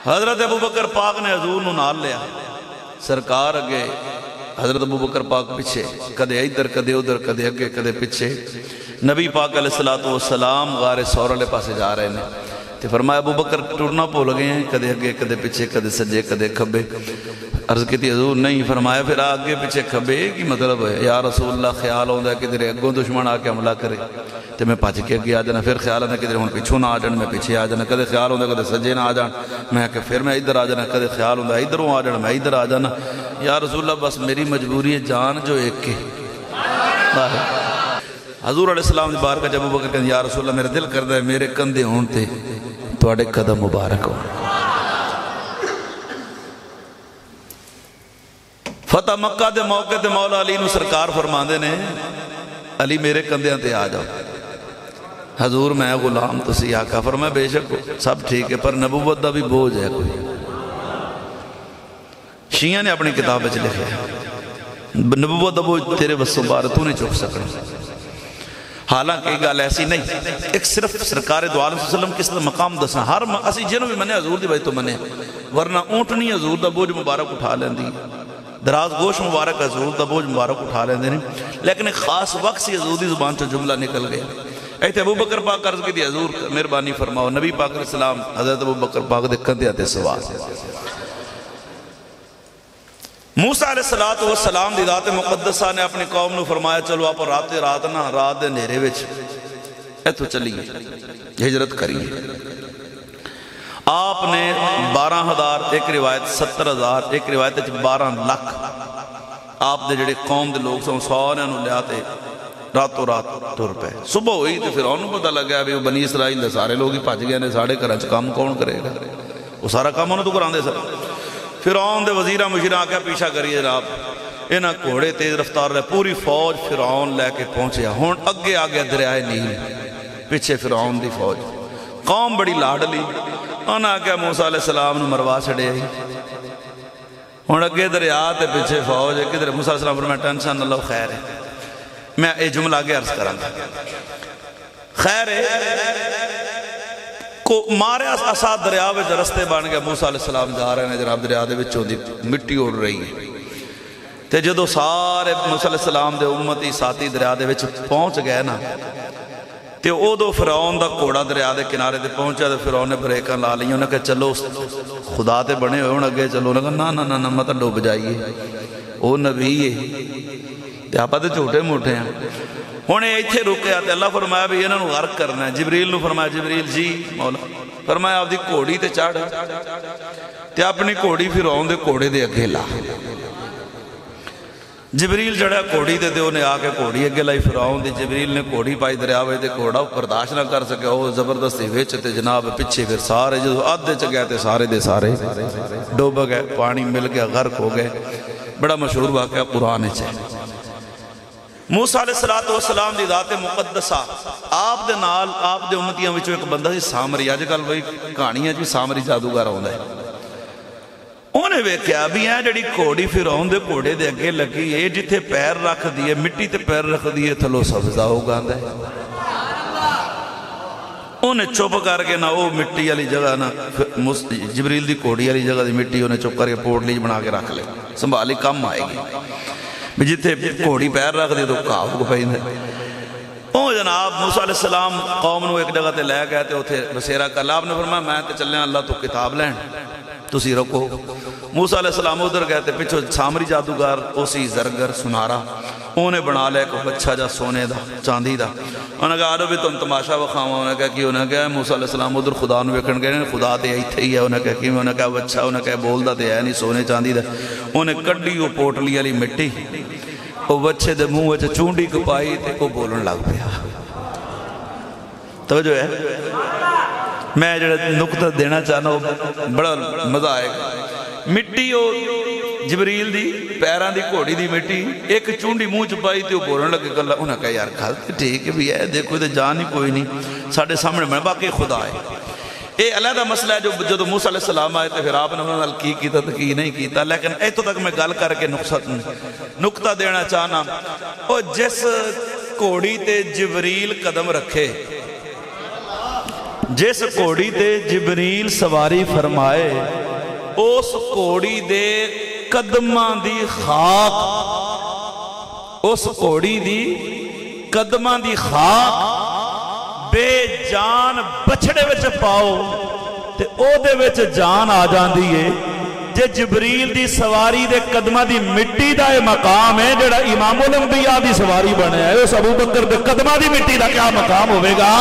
حضرت ابو بکر پاک نے حضور نو نال لیا، سرکار اگے، حضرت ابو بکر پاک پیچھے، کدے ادھر کدے ادھر، کدے اگے کدے پیچھے۔ نبی پاک علیہ السلام غار سور والے پاسے جا رہے ہیں، تے فرمایا ابو بکر ٹرنا بھول گئے ہیں، کدے اگے کدے پیچھے، کدے سجے کدے کھبے۔ عرض کی تھی حضور نہیں، فرمایا پھر آگے پیچھے کھبے کی مطلب ہے؟ یا رسول اللہ خیال ہوتا ہے کہ کدھر اگوں دشمن آ کے حملہ کرے تو میں پچ کے اگے آ جانا، پھر خیال ہوتا ہے کدھر ہوں پیچھوں نہ آ جان میں پیچھے آ جانا، کدے خیال ہوتا ہے کدے سجے نہ آ جان میں کہ پھر میں ادھر آ جانا، کدے خیال ہوتا ہے ادھروں آ جانا میں ادھر آ جانا۔ یا رسول اللہ بس میری مجبوری ہے جان جو ایک کے۔ حضور علیہ السلام بار کا جب ابو بکر کہتے یا رسول اللہ میرے دل کرتا ہے میرے کندھے ہون تے تواڈے قدم مبارک ہو۔ فتح مکہ دے موقع تے مولا علی نو سرکار فرماندے نے علی میرے کندھیاں تے آ جاؤ۔ حضور میں غلام تسی آقا، فرمایا بے شک سب ٹھیک ہے پر نبوت دا بھی بوجھ ہے کوئی۔ شیعہ نے اپنی کتاب وچ لکھا ہے نبوت دا بوجھ تیرے وسوں بار تو نہیں چک سکنا۔ حالانکہ یہ گل ایسی نہیں، ایک صرف سرکار دو عالم صلی اللہ علیہ وسلم کس طرح مقام دسنا، ہر اسی جنوں بھی منے حضور دی وجہ تو منے، ورنہ اونٹنی حضور دا بوجھ مبارک اٹھا لیندی، دراز گوش مبارک حضور دا بوجھ مبارک اٹھا لیندے نہیں، لیکن ایک خاص وقت سی حضور دی زبان سے جملہ نکل گیا۔ ایتھے ابو بکر پاک عرض کی تھی حضور مہربانی فرماؤ، نبی پاک علیہ السلام حضرت ابو بکر پاک دے کندھیاں تے سوار۔ موسیٰ علیہ السلام دی ذات مقدسہ نے اپنی قوم نو فرمایا چلو آپ رات نہ رات دے نیرے وچ ایتھو چلیے ہجرت کریے۔ آپ نے 12,000 ایک روایت 70,000 ایک روایت 12 لاکھ آپ دے جڑے قوم دے لوگ سن سارے انہوں لیا تے راتوں رات ٹر پے۔ صبح ہوئی تے پھر انہوں پتہ لگا بھی بنی اسرائیل دے سارے لوگ ہی پھج گئے نے، ساڑھے گھراں چ کام کون کرے گا؟ وہ سارا کام انہوں تو کراندے سر۔ فرعون دے وزیرہ مشیرہ آکے پیچھا کریے جناب، انہاں گھوڑے تیز رفتار رہے، پوری فوج فرعون لے کے پہنچے، ہون اگے آگے دریائے نیل، پیچھے فرعون دی فوج، قوم بڑی لاڈلی، انہاں آکے موسیٰ علیہ السلام نے مروا چھڑے آئی، ہون اگے دریا تے پیچھے فوج ہے، کدھر موسیٰ علیہ السلام فرمایا ٹینشن اللہ خیر ہے۔ میں یہ جملہ آگے عرض کروں گا، خیر ہے کو مارے اسا دریا وچ رستے بن گیا، موسیٰ علیہ السلام جا رہے ہیں جناب دریا دے وچوں دی مٹی اڑ رہی ہے تے جدو سارے موسیٰ علیہ السلام دے امتی ساتھی دریا دے وچ پہنچ گئے نا تے او دو فرعون دا کوڑا دریا دے کنارے دے پہنچا تے فرعون نے بریکاں لا لیں، انہوں نے کہا چلو خدا تے بنے ہوئے اگے چلو، انہوں نے کہا نا مت ڈوب جائیے، او نبی ہے تے آپا تے جھوٹے موٹے ہیں۔ ہونے ایتھے رکے آتے اللہ فرمایا بھی انہوں نے غرق کرنا ہے، جبریل نے فرمایا جبریل جی مولا، فرمایا آپ دی کوڑی تے چاڑ تے اپنی کوڑی فرعون دے کوڑے دے اگے لا۔ جبریل جڑا کوڑی دے انہیں آکے کوڑی اگے لائی فرعون دی، جبریل نے کوڑی پائی دریا وے دے کوڑا برداشت نہ کر سکے، وہ زبردستی وچ تے جناب پیچھے پھر سارے جو آدھے چ گئے تے سارے دے سارے ڈوب گئے، پانی مل گیا، غرق ہو گئے۔ بڑا مشہور واقعہ قرآن ہے۔ موسیٰ علیہ السلام دی ذات مقدسہ آپ دے نال آپ دے امتیاں وچوں ایک بندہ سی سامری، آج کل وہی کہانیاں جی سامری جادوگر ہوندا ہے، انہیں ویکھیا بھی ہے جڑی کوڑی فرعون دے کوڑے دے اگے لگی ہے، جتھے پیر رکھ دیے مٹی تے پیر رکھ دیے تھلو سبزہ ہو گاندا ہے۔ انہیں چپ کر کے نہ وہ مٹی والی جگہ نہ جبریل دی کوڑی والی جگہ دی مٹی انہیں چپ کر کے پوٹلی بنا کے رکھ لے، سنبھالی کم آئے گی، جتھے کوڑی پیر رکھ دی تو کاؤ کو پہنے۔ او جناب موسیٰ علیہ السلام قوم نو ایک جگہ تے لے گئے تے اتھے بسیرہ کر لیا، آپ نے فرمایا میں تے چلنے اللہ تو کتاب لین تسی رکھو۔ موسیٰ علیہ السلام ادھر گئے تے پچھو سامری جادوگر اسی زرگر سنارا، انہیں بنا لے کو بچہ جا سونے دا چاندی دا، انہیں کہا آدھو بھی تم تماشا وخاما، انہیں کہا کہ انہیں کہا موسیٰ علیہ السلام ادھر خدا نو ویکھن گئے، خدا تے ایتھے ہی ہے، انہیں کہا کہ انہیں کہا بچہ، انہیں کہا بول دا تے ہے نہیں سونے چاندی دا، انہیں کڈی وہ پوٹلی علی مٹی وہ بچے دے منہ وچ چونڈی کپائی تے وہ بولن لگ پیا۔ توجہ ہے میں جڑا نقطہ دینا چاہنا بڑا مزہ آئے گا۔ مٹی وہ جبریل دی پیران دی گھوڑی دی مٹی ایک چونڈی منہ چپائی تے وہ بولن لگے گلا، انہاں کہا یار گل تے ٹھیک ہے بھی ہے، دیکھو تے جان ہی کوئی نہیں ساڈے سامنے میں باقی خدا ہے۔ یہ علیحدہ مسئلہ ہے جو جدو موسیٰ علیہ السلام آئے تھے پھر آپ نے انہوں نے کی کیتا تو کی نہیں کیتا، لیکن ایتو تک میں گل کر کے نقطہ دینا چاہنا، اور جس گھوڑی تے جبریل قدم رکھے جس گھوڑی تے جبریل سواری فرمائے اس گھوڑی دے قدماں دی خاک، اس گھوڑی دی قدماں دی خاک بے جان بچڑے وچ پاؤ تے او دے وچ جان آ جاندی ہے۔ جے جبریل دی سواری دے قدماں دی مٹی دا اے مقام ہے جڑا امام الانبیاء دی سواری بنے ہے، اس ابو بکر دے قدماں دی مٹی دا کیا مقام ہوئے گا؟